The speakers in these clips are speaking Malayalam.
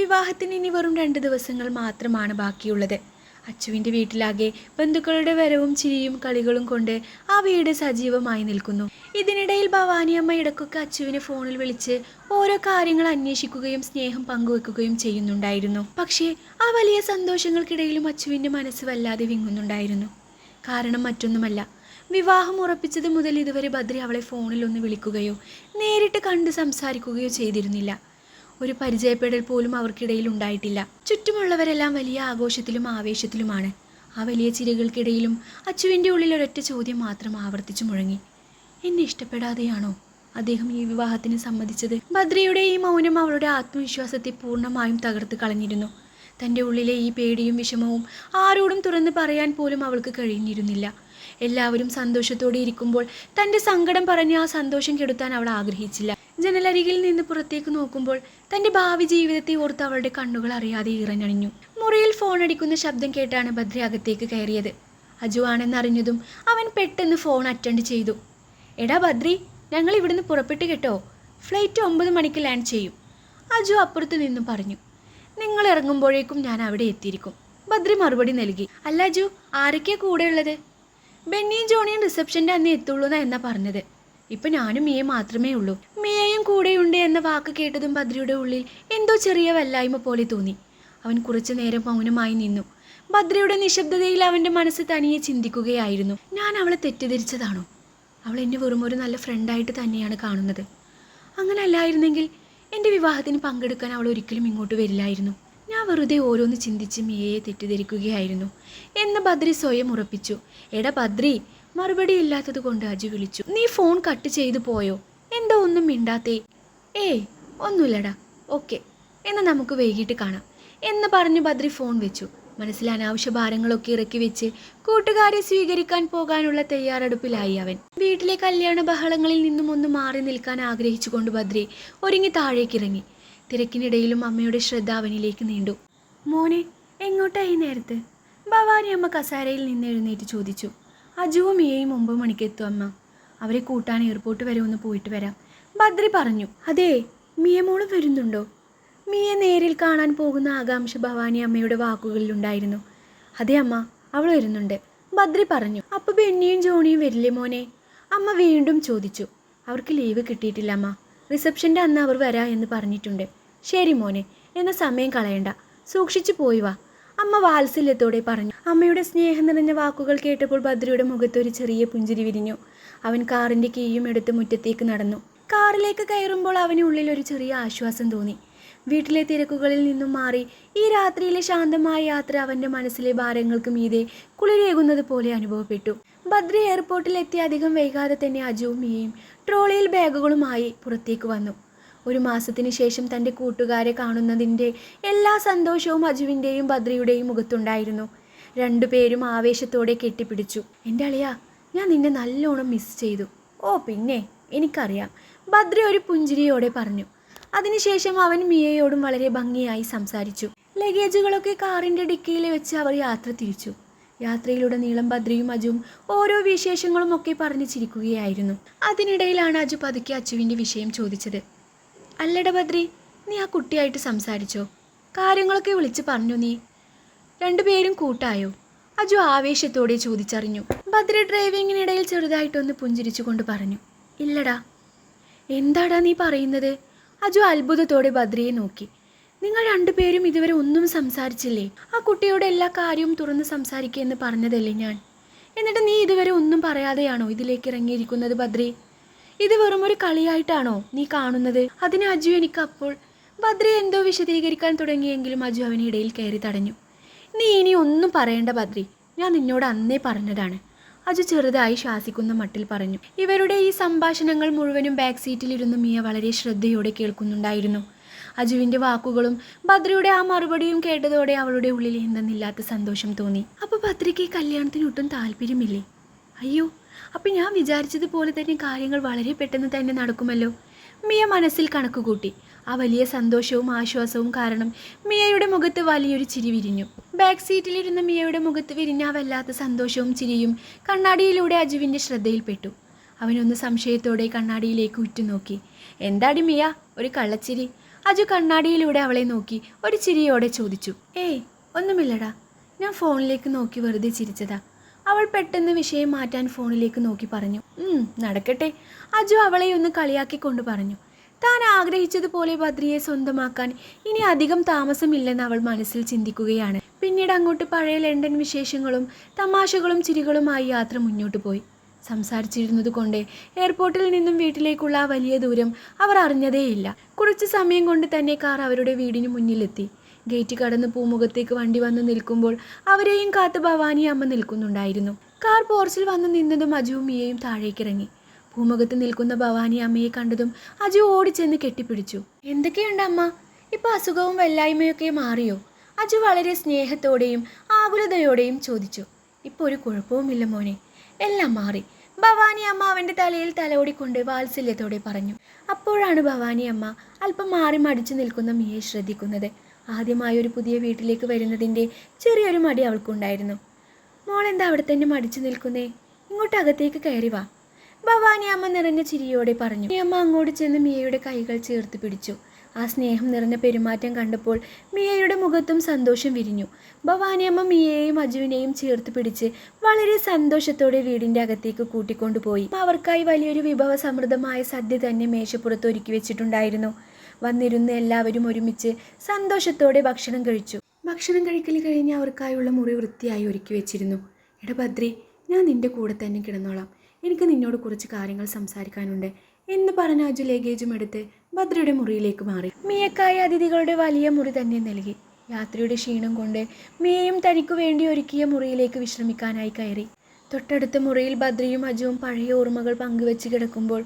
വിവാഹത്തിന് ഇനി വെറും 2 ദിവസങ്ങൾ മാത്രമാണ് ബാക്കിയുള്ളത്. അച്ചുവിൻ്റെ വീട്ടിലാകെ ബന്ധുക്കളുടെ വരവും ചിരിയും കളികളും കൊണ്ട് ആ വീട് സജീവമായി നിൽക്കുന്നു. ഇതിനിടയിൽ ഭവാനിയമ്മ ഇടയ്ക്കൊക്കെ അച്ചുവിനെ ഫോണിൽ വിളിച്ച് ഓരോ കാര്യങ്ങൾ അന്വേഷിക്കുകയും സ്നേഹം പങ്കുവെക്കുകയും ചെയ്യുന്നുണ്ടായിരുന്നു. പക്ഷേ ആ വലിയ സന്തോഷങ്ങൾക്കിടയിലും അച്ചുവിൻ്റെ മനസ്സ് വല്ലാതെ വിങ്ങുന്നുണ്ടായിരുന്നു. കാരണം മറ്റൊന്നുമല്ല, വിവാഹം ഉറപ്പിച്ചത് മുതൽ ഇതുവരെ ബദ്രി അവളെ ഫോണിൽ ഒന്ന് വിളിക്കുകയോ നേരിട്ട് കണ്ട് സംസാരിക്കുകയോ ചെയ്തിരുന്നില്ല. ഒരു പരിചയപ്പെടൽ പോലും അവർക്കിടയിൽ ഉണ്ടായിട്ടില്ല. ചുറ്റുമുള്ളവരെല്ലാം വലിയ ആഘോഷത്തിലും ആവേശത്തിലുമാണ്. ആ വലിയ ചിരികൾക്കിടയിലും അച്ചുവിൻ്റെ ഉള്ളിൽ ഒരൊറ്റ ചോദ്യം മാത്രം ആവർത്തിച്ചു മുഴങ്ങി: എന്നെ ഇഷ്ടപ്പെടാതെയാണോ അദ്ദേഹം ഈ വിവാഹത്തിന് സമ്മതിച്ചത്? ബദ്രിയുടെ ഈ മൗനം അവളുടെ ആത്മവിശ്വാസത്തെ പൂർണ്ണമായും തകർത്ത് കളഞ്ഞിരുന്നു. തൻ്റെ ഉള്ളിലെ ഈ പേടിയും വിഷമവും ആരോടും തുറന്ന് പറയാൻ പോലും അവൾക്ക് കഴിഞ്ഞിരുന്നില്ല. എല്ലാവരും സന്തോഷത്തോടെ ഇരിക്കുമ്പോൾ തൻ്റെ സങ്കടം പറഞ്ഞ് ആ സന്തോഷം കെടുത്താൻ അവൾ ആഗ്രഹിച്ചില്ല. ജനലരികിൽ നിന്ന് പുറത്തേക്ക് നോക്കുമ്പോൾ തൻ്റെ ഭാവി ജീവിതത്തെ ഓർത്ത് അവളുടെ കണ്ണുകൾ അറിയാതെ ഇറഞ്ഞണിഞ്ഞു. മുറിയിൽ ഫോൺ അടിക്കുന്ന ശബ്ദം കേട്ടാണ് ബദ്രി അകത്തേക്ക് കയറിയത്. അജു ആണെന്നറിഞ്ഞതും അവൻ പെട്ടെന്ന് ഫോൺ അറ്റൻഡ് ചെയ്തു. എടാ ബദ്രി, ഞങ്ങൾ ഇവിടുന്ന് പുറപ്പെട്ട് കേട്ടോ, ഫ്ലൈറ്റ് 9 മണിക്ക് ലാൻഡ് ചെയ്യും. അജു അപ്പുറത്ത് നിന്നും പറഞ്ഞു. നിങ്ങൾ ഇറങ്ങുമ്പോഴേക്കും ഞാൻ അവിടെ എത്തിയിരിക്കും, ബദ്രി മറുപടി നൽകി. അല്ല അജു, ആരൊക്കെയാ കൂടെ ഉള്ളത്? ബെന്നിയും ജോണിയും റിസപ്ഷൻ്റെ അന്ന് എത്തുള്ളൂ എന്നാ പറഞ്ഞത്. ഇപ്പം ഞാനും മിയ മാത്രമേ ഉള്ളൂ. മിയയും കൂടെയുണ്ട് എന്ന വാക്ക് കേട്ടതും ബദ്രിയുടെ ഉള്ളിൽ എന്തോ ചെറിയ വല്ലായ്മ പോലെ തോന്നി. അവൻ കുറച്ചു നേരം മൗനമായി നിന്നു. ബദ്രിയുടെ നിശബ്ദതയിൽ അവൻ്റെ മനസ്സ് തനിയെ ചിന്തിക്കുകയായിരുന്നു. ഞാൻ അവളെ തെറ്റിദ്ധരിച്ചതാണോ? അവൾ എന്നെ വെറും ഒരു നല്ല ഫ്രണ്ടായിട്ട് തന്നെയാണ് കാണുന്നത്. അങ്ങനെ അല്ലായിരുന്നെങ്കിൽ എൻ്റെ വിവാഹത്തിന് പങ്കെടുക്കാൻ അവൾ ഒരിക്കലും ഇങ്ങോട്ട് വരില്ലായിരുന്നു. ഞാൻ വെറുതെ ഓരോന്ന് ചിന്തിച്ച് മിയയെ തെറ്റിദ്ധരിക്കുകയായിരുന്നു എന്ന് ബദ്രി സ്വയം ഉറപ്പിച്ചു. എടാ ബദ്രി, മറുപടി ഇല്ലാത്തത് കൊണ്ട് അജു വിളിച്ചു. നീ ഫോൺ കട്ട് ചെയ്തു പോയോ? എന്തോ ഒന്നും മിണ്ടാത്തേ? ഏയ് ഒന്നുമില്ലടാ. ഓക്കെ, എന്നാൽ നമുക്ക് വൈകിട്ട് കാണാം എന്ന് പറഞ്ഞ് ബദ്രി ഫോൺ വെച്ചു. മനസ്സിൽ അനാവശ്യ ഭാരങ്ങളൊക്കെ ഇറക്കി വെച്ച് കൂട്ടുകാരെ സ്വീകരിക്കാൻ പോകാനുള്ള തയ്യാറെടുപ്പിലായി അവൻ. വീട്ടിലെ കല്യാണ ബഹളങ്ങളിൽ നിന്നും ഒന്ന് മാറി നിൽക്കാൻ ആഗ്രഹിച്ചുകൊണ്ട് ബദ്രി ഒരുങ്ങി താഴേക്കിറങ്ങി. തിരക്കിനിടയിലും അമ്മയുടെ ശ്രദ്ധ അവനിലേക്ക് നീണ്ടു. മോനെ, എങ്ങോട്ടാ ഈ നേരത്ത്? ഭവാനി അമ്മ കസാരയിൽ നിന്ന് എഴുന്നേറ്റ് ചോദിച്ചു. അജുവും മിയയും 9 മണിക്ക് എത്തും അമ്മ. അവരെ കൂട്ടാൻ എയർപോർട്ട് വരെ ഒന്ന് പോയിട്ട് വരാം, ബദ്രി പറഞ്ഞു. അതേ, മിയമോളും വരുന്നുണ്ടോ? മിയെ നേരിൽ കാണാൻ പോകുന്ന ആകാംക്ഷ ഭവാനി അമ്മയുടെ വാക്കുകളിലുണ്ടായിരുന്നു. അതെ അമ്മ, അവൾ വരുന്നുണ്ട്, ബദ്രി പറഞ്ഞു. അപ്പോൾ ബെന്നിയും ജോണിയും വരില്ലേ മോനെ? അമ്മ വീണ്ടും ചോദിച്ചു. അവർക്ക് ലീവ് കിട്ടിയിട്ടില്ല അമ്മ, റിസപ്ഷൻ്റെ അന്ന് അവർ വരാ എന്ന് പറഞ്ഞിട്ടുണ്ട്. ശരി മോനെ, എന്ന സമയം കളയണ്ട, സൂക്ഷിച്ചു പോയി വാ, അമ്മ വാത്സല്യത്തോടെ പറഞ്ഞു. അമ്മയുടെ സ്നേഹം നിറഞ്ഞ വാക്കുകൾ കേട്ടപ്പോൾ ബദ്രിയുടെ മുഖത്തൊരു ചെറിയ പുഞ്ചിരി വിരിഞ്ഞു. അവൻ കാറിൻ്റെ കീയും എടുത്ത് മുറ്റത്തേക്ക് നടന്നു. കാറിലേക്ക് കയറുമ്പോൾ അവനുള്ളിൽ ഒരു ചെറിയ ആശ്വാസം തോന്നി. വീട്ടിലെ തിരക്കുകളിൽ നിന്നും മാറി ഈ രാത്രിയിലെ ശാന്തമായ യാത്ര അവൻ്റെ മനസ്സിലെ ഭാരങ്ങൾക്ക് മീതെ കുളിരേകുന്നത് പോലെ അനുഭവപ്പെട്ടു. ബദ്രി എയർപോർട്ടിൽ എത്തി അധികം വൈകാതെ തന്നെ അജുവും മിയയും ട്രോളിയിൽ ബാഗുകളുമായി പുറത്തേക്ക് വന്നു. 1 മാസത്തിന് ശേഷം തൻ്റെ കൂട്ടുകാരെ കാണുന്നതിൻ്റെ എല്ലാ സന്തോഷവും അജുവിൻ്റെയും ബദ്രിയുടെയും മുഖത്തുണ്ടായിരുന്നു. 2 പേരും ആവേശത്തോടെ കെട്ടിപ്പിടിച്ചു. എൻ്റെ അളിയാ, ഞാൻ നിന്നെ നല്ലോണം മിസ് ചെയ്തു. ഓ പിന്നെ, എനിക്കറിയാം, ബദ്രി ഒരു പുഞ്ചിരിയോടെ പറഞ്ഞു. അതിനുശേഷം അവൻ മിയയോടും വളരെ ഭംഗിയായി സംസാരിച്ചു. ലഗേജുകളൊക്കെ കാറിൻ്റെ ഡിക്കിയിൽ വെച്ച് അവർ യാത്ര തിരിച്ചു. യാത്രയിലുടനീളം ബദ്രിയും അജുവും ഓരോ വിശേഷങ്ങളും ഒക്കെ പറഞ്ഞു ചിരിക്കുകയായിരുന്നു. അതിനിടയിലാണ് അജു പതുക്കെ അച്ചുവിൻ്റെ വിഷയം ചോദിച്ചത്. അല്ലട ബദ്രി, നീ ആ കുട്ടിയായിട്ട് സംസാരിച്ചോ? കാര്യങ്ങളൊക്കെ വിളിച്ച് പറഞ്ഞു നീ? 2 പേരും കൂട്ടായോ? അജു ആവേശത്തോടെ ചോദിച്ചറിഞ്ഞു. ബദ്രി ഡ്രൈവിങ്ങിനിടയിൽ ചെറുതായിട്ടൊന്ന് പുഞ്ചിരിച്ചു കൊണ്ട് പറഞ്ഞു. ഇല്ലടാ. എന്താടാ നീ പറയുന്നത്? അജു അത്ഭുതത്തോടെ ബദ്രിയെ നോക്കി. നിങ്ങൾ 2 പേരും ഇതുവരെ ഒന്നും സംസാരിച്ചില്ലേ? ആ കുട്ടിയോട് എല്ലാ കാര്യവും തുറന്ന് സംസാരിക്കുക പറഞ്ഞതല്ലേ ഞാൻ? എന്നിട്ട് നീ ഇതുവരെ ഒന്നും പറയാതെയാണോ ഇതിലേക്ക് ഇറങ്ങിയിരിക്കുന്നത് ബദ്രി? ഇത് വെറും ഒരു കളിയായിട്ടാണോ നീ കാണുന്നത്? അതിന് അജു എനിക്കപ്പോൾ ബദ്രി എന്തോ വിശദീകരിക്കാൻ തുടങ്ങിയെങ്കിലും അജു അവനിടയിൽ കയറി തടഞ്ഞു. നീ ഇനി ഒന്നും പറയേണ്ട ബദ്രി, ഞാൻ നിന്നോട് അന്നേ പറഞ്ഞതാണ്, അജു ചെറുതായി ശ്വാസിക്കുന്ന മട്ടിൽ പറഞ്ഞു. ഇവരുടെ ഈ സംഭാഷണങ്ങൾ മുഴുവനും ബാക്ക് സീറ്റിലിരുന്ന് മിയ വളരെ ശ്രദ്ധയോടെ കേൾക്കുന്നുണ്ടായിരുന്നു. അജുവിൻ്റെ വാക്കുകളും ബദ്രിയുടെ ആ മറുപടിയും കേട്ടതോടെ അവളുടെ ഉള്ളിൽ എന്തെന്നില്ലാത്ത സന്തോഷം തോന്നി. അപ്പോൾ ബദ്രിക്ക് ഈ കല്യാണത്തിന് ഒട്ടും താല്പര്യമില്ലേ? അയ്യോ, അപ്പം ഞാൻ വിചാരിച്ചതുപോലെ തന്നെ കാര്യങ്ങൾ വളരെ പെട്ടെന്ന് തന്നെ നടക്കുമല്ലോ. മിയ മനസ്സിൽ കണക്കുകൂട്ടി. ആ വലിയ സന്തോഷവും ആശ്വാസവും കാരണം മിയയുടെ മുഖത്ത് വലിയൊരു ചിരി വിരിഞ്ഞു. ബാക്ക് സീറ്റിലിരുന്ന മിയയുടെ മുഖത്ത് വിരിഞ്ഞ വല്ലാത്ത സന്തോഷവും ചിരിയും കണ്ണാടിയിലൂടെ അജുവിൻ്റെ ശ്രദ്ധയിൽപ്പെട്ടു. അവനൊന്ന് സംശയത്തോടെ കണ്ണാടിയിലേക്ക് ഉറ്റുനോക്കി. എന്താടി മിയ, ഒരു കള്ളച്ചിരി? അജു കണ്ണാടിയിലൂടെ അവളെ നോക്കി ഒരു ചിരിയോടെ ചോദിച്ചു. ഏയ് ഒന്നുമില്ലടാ, ഞാൻ ഫോണിലേക്ക് നോക്കി വെറുതെ ചിരിച്ചതാ. അവൾ പെട്ടെന്ന് വിഷയം മാറ്റാൻ ഫോണിലേക്ക് നോക്കി പറഞ്ഞു. നടക്കട്ടെ. അജു അവളെ ഒന്ന് കളിയാക്കിക്കൊണ്ട് പറഞ്ഞു. താൻ ആഗ്രഹിച്ചതുപോലെ ബദ്രിയെ സ്വന്തമാക്കാൻ ഇനി അധികം താമസമില്ലെന്ന് അവൾ മനസ്സിൽ ചിന്തിക്കുകയാണ്. പിന്നീട് അങ്ങോട്ട് പഴയ ലണ്ടൻ വിശേഷങ്ങളും തമാശകളും ചിരികളുമായി യാത്ര മുന്നോട്ട് പോയി. സംസാരിച്ചിരുന്നത് കൊണ്ട് എയർപോർട്ടിൽ നിന്നും വീട്ടിലേക്കുള്ള ആ വലിയ ദൂരം അവർ അറിഞ്ഞതേയില്ല. കുറച്ച് സമയം കൊണ്ട് തന്നെ കാർ അവരുടെ വീടിന് മുന്നിലെത്തി. ഗേറ്റ് കടന്ന് പൂമുഖത്തേക്ക് വണ്ടി വന്ന് നിൽക്കുമ്പോൾ അവരെയും കാത്ത് ഭവാനി അമ്മ നിൽക്കുന്നുണ്ടായിരുന്നു. കാർ പോർച്ചിൽ വന്ന് നിന്നതും അജുവും മിയയും താഴേക്കിറങ്ങി. പൂമുഖത്ത് നിൽക്കുന്ന ഭവാനി അമ്മയെ കണ്ടതും അജു ഓടിച്ചെന്ന് കെട്ടിപ്പിടിച്ചു. എന്തൊക്കെയുണ്ട് അമ്മ, ഇപ്പൊ അസുഖവും വല്ലായ്മയൊക്കെ മാറിയോ? അജു വളരെ സ്നേഹത്തോടെയും ആകുലതയോടെയും ചോദിച്ചു. ഇപ്പോൾ ഒരു കുഴപ്പവുമില്ല മോനെ, എല്ലാം മാറി, ഭവാനി അമ്മ അവൻ്റെ തലയിൽ തലോടിക്കൊണ്ട് വാത്സല്യത്തോടെ പറഞ്ഞു. അപ്പോഴാണ് ഭവാനി അമ്മ അല്പം മാറി മടിച്ചു നിൽക്കുന്ന മിയയെ ശ്രദ്ധിക്കുന്നത്. ആദ്യമായി ഒരു പുതിയ വീട്ടിലേക്ക് വരുന്നതിൻ്റെ ചെറിയൊരു മടി അവൾക്കുണ്ടായിരുന്നു. മോളെന്താ അവിടെ തന്നെ മടിച്ചു നിൽക്കുന്നേ? ഇങ്ങോട്ട് അകത്തേക്ക് കയറി വാ, ഭവാനി അമ്മ നിറഞ്ഞ ചിരിയോടെ പറഞ്ഞു. അമ്മ അങ്ങോട്ട് ചെന്ന് മിയയുടെ കൈകൾ ചേർത്ത് പിടിച്ചു. ആ സ്നേഹം നിറഞ്ഞ പെരുമാറ്റം കണ്ടപ്പോൾ മിയയുടെ മുഖത്തും സന്തോഷം വിരിഞ്ഞു. ഭവാനി അമ്മ മിയയെയും അജുവിനെയും ചേർത്ത് പിടിച്ച് വളരെ സന്തോഷത്തോടെ വീടിൻ്റെ അകത്തേക്ക് കൂട്ടിക്കൊണ്ടുപോയി. അവർക്കായി വലിയൊരു വിഭവ സമൃദ്ധമായ സദ്യ തന്നെ മേശപ്പുറത്ത് ഒരുക്കി വെച്ചിട്ടുണ്ടായിരുന്നു. വന്നിരുന്ന് എല്ലാവരും ഒരുമിച്ച് സന്തോഷത്തോടെ ഭക്ഷണം കഴിച്ചു. ഭക്ഷണം കഴിക്കൽ കഴിഞ്ഞ് അവർക്കായുള്ള മുറി വൃത്തിയായി ഒരുക്കി വെച്ചിരുന്നു. എടാ ബദ്രി, ഞാൻ നിന്റെ കൂടെ തന്നെ കിടന്നോളാം, എനിക്ക് നിന്നോട് കുറച്ച് കാര്യങ്ങൾ സംസാരിക്കാനുണ്ട് എന്ന് പറഞ്ഞ അജു ലഗേജും എടുത്ത് ബദ്രിയുടെ മുറിയിലേക്ക് മാറി. മിയക്കായി അതിഥികളുടെ വലിയ മുറി തന്നെ നൽകി. യാത്രയുടെ ക്ഷീണം കൊണ്ട് മിയയും തനിക്കു വേണ്ടി ഒരുക്കിയ മുറിയിലേക്ക് വിശ്രമിക്കാനായി കയറി. തൊട്ടടുത്ത മുറിയിൽ ബദ്രിയും അജുവും പഴയ ഓർമ്മകൾ പങ്കുവെച്ച് കിടക്കുമ്പോൾ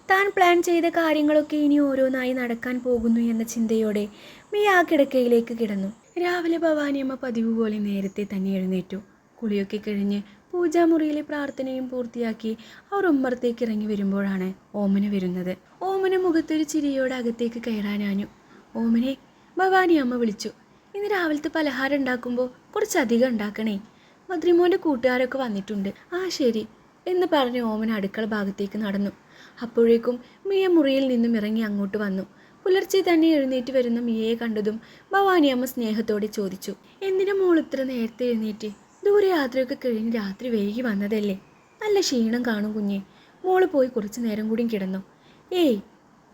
താൻ പ്ലാൻ ചെയ്ത കാര്യങ്ങളൊക്കെ ഇനി ഓരോന്നായി നടക്കാൻ പോകുന്നു എന്ന ചിന്തയോടെ മിയ ആ കിടക്കയിലേക്ക് കിടന്നു. രാവിലെ ഭവാനിയമ്മ പതിവ് പോലെ നേരത്തെ തന്നെ എഴുന്നേറ്റു. കുളിയൊക്കെ കഴിഞ്ഞ് പൂജാമുറിയിലെ പ്രാർത്ഥനയും പൂർത്തിയാക്കി അവർ ഉമ്മറത്തേക്ക് ഇറങ്ങി വരുമ്പോഴാണ് ഓമന വരുന്നത്. ഓമന മുഖത്തൊരു ചിരിയോടെ അകത്തേക്ക് കയറാനാഞ്ഞു. ഓമനെ, ഭവാനി അമ്മ വിളിച്ചു. ഇന്ന് രാവിലത്തെ പലഹാരം ഉണ്ടാക്കുമ്പോൾ കുറച്ചധികം ഉണ്ടാക്കണേ, മദ്രിമോൻ്റെ കൂട്ടുകാരൊക്കെ വന്നിട്ടുണ്ട്. ആ ശരി എന്ന് പറഞ്ഞ് ഓമന അടുക്കള ഭാഗത്തേക്ക് നടന്നു. അപ്പോഴേക്കും മിയ മുറിയിൽ നിന്നും ഇറങ്ങി അങ്ങോട്ട് വന്നു. പുലർച്ചെ തന്നെ എഴുന്നേറ്റ് വരുന്ന മിയയെ കണ്ടതും ഭവാനിയമ്മ സ്നേഹത്തോടെ ചോദിച്ചു. എന്തിനാ മോൾ ഇത്ര നേരത്തെ എഴുന്നേറ്റ്? ദൂരെ യാത്രയൊക്കെ കഴിഞ്ഞ് രാത്രി വൈകി വന്നതല്ലേ, നല്ല ക്ഷീണം കാണും കുഞ്ഞെ, മോള് പോയി കുറച്ച് നേരം കൂടി കിടന്നോ? ഏയ്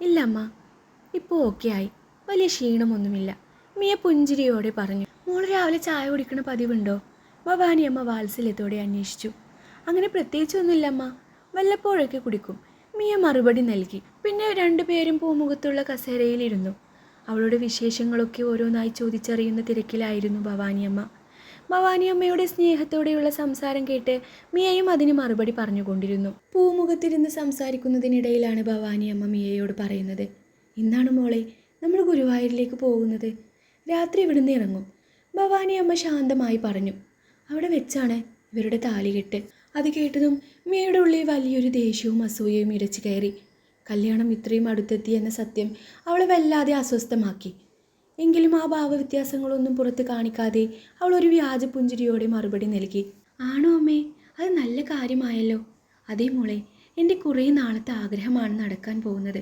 ഇല്ല അമ്മ, ഇപ്പോൾ ഓക്കെ ആയി, വലിയ ക്ഷീണമൊന്നുമില്ല, മിയ പുഞ്ചിരിയോടെ പറഞ്ഞു. മോള് രാവിലെ ചായ കുടിക്കണ പതിവുണ്ടോ? ഭവാനിയമ്മ വാത്സല്യത്തോടെ അന്വേഷിച്ചു. അങ്ങനെ പ്രത്യേകിച്ചൊന്നുമില്ല അമ്മ, വല്ലപ്പോഴൊക്കെ കുടിക്കും, മിയ മറുപടി നൽകി. പിന്നെ രണ്ടുപേരും പൂമുഖത്തുള്ള കസേരയിലിരുന്നു. അവളുടെ വിശേഷങ്ങളൊക്കെ ഓരോന്നായി ചോദിച്ചറിയുന്ന തിരക്കിലായിരുന്നു ഭവാനിയമ്മ. ഭവാനിയമ്മയുടെ സ്നേഹത്തോടെയുള്ള സംസാരം കേട്ട് മിയയും അതിന് മറുപടി പറഞ്ഞുകൊണ്ടിരുന്നു. പൂമുഖത്തിരുന്ന് സംസാരിക്കുന്നതിനിടയിലാണ് ഭവാനിയമ്മ മിയയോട് പറയുന്നത്. ഇന്നാണ് മോളെ നമ്മൾ ഗുരുവായൂരിലേക്ക് പോകുന്നത്, രാത്രി ഇവിടുന്ന് ഇറങ്ങും. ഭവാനിയമ്മ ശാന്തമായി പറഞ്ഞു. അവിടെ വെച്ചാണ് ഇവരുടെ താലികെട്ട്. അത് കേട്ടതും മിയയുടെ ഉള്ളിൽ വലിയൊരു ദേഷ്യവും അസൂയയും ഇരച്ചു കയറി. കല്യാണം ഇത്രയും അടുത്തെത്തി എന്ന സത്യം അവളെ വല്ലാതെ അസ്വസ്ഥമാക്കി. എങ്കിലും ആ ഭാവവ്യത്യാസങ്ങളൊന്നും പുറത്ത് കാണിക്കാതെ അവൾ ഒരു വ്യാജ പുഞ്ചിരിയോടെ മറുപടി നൽകി. ആണോ അമ്മേ, അത് നല്ല കാര്യമായല്ലോ. അതേ മോളെ, എൻ്റെ കുറേ നാളത്തെ ആഗ്രഹമാണ് നടക്കാൻ പോകുന്നത്,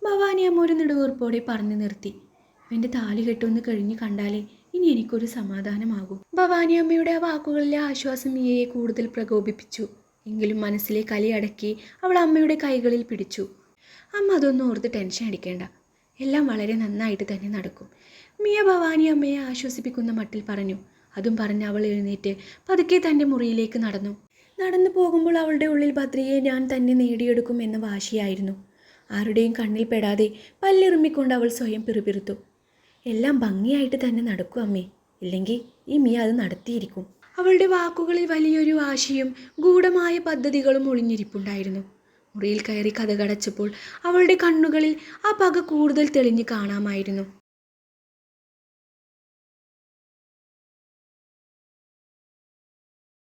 ഭവാനി അമ്മ ഒരു നെടുവീർപ്പോടെ പറഞ്ഞു നിർത്തി. എൻ്റെ താലി കെട്ടൊന്ന് കഴിഞ്ഞ് കണ്ടാലേ ഇനി എനിക്കൊരു സമാധാനമാകും. ഭവാനി അമ്മയുടെ ആ വാക്കുകളിലെ ആശ്വാസം മിയയെ കൂടുതൽ പ്രകോപിപ്പിച്ചു. എങ്കിലും മനസ്സിലെ കലി അടക്കി അവൾ അമ്മയുടെ കൈകളിൽ പിടിച്ചു. അമ്മ അതൊന്നും ഓർത്ത് ടെൻഷൻ അടിക്കേണ്ട, എല്ലാം വളരെ നന്നായിട്ട് തന്നെ നടക്കും, മിയ ഭവാനി അമ്മയെ ആശ്വസിപ്പിക്കുന്ന മട്ടിൽ പറഞ്ഞു. അതും പറഞ്ഞ് അവൾ എഴുന്നേറ്റ് പതുക്കെ തൻ്റെ മുറിയിലേക്ക് നടന്നു. നടന്നു പോകുമ്പോൾ അവളുടെ ഉള്ളിൽ ബദ്രിയെ ഞാൻ തന്നെ നേടിയെടുക്കും എന്ന വാശിയായിരുന്നു. ആരുടെയും കണ്ണിൽ പെടാതെ പല്ലിറുമ്മിക്കൊണ്ട് അവൾ സ്വയം പിറുപിറുത്തു. എല്ലാം ഭംഗിയായിട്ട് തന്നെ നടക്കും അമ്മേ, ഇല്ലെങ്കിൽ ഈ മിയ അത് നടത്തിയിരിക്കും. അവളുടെ വാക്കുകളിൽ വലിയൊരു വാശിയും ഗൂഢമായ പദ്ധതികളും ഒളിഞ്ഞിരിപ്പുണ്ടായിരുന്നു. മുറിയിൽ കയറി കതകടച്ചപ്പോൾ അവളുടെ കണ്ണുകളിൽ ആ പക കൂടുതൽ തെളിഞ്ഞു കാണാമായിരുന്നു.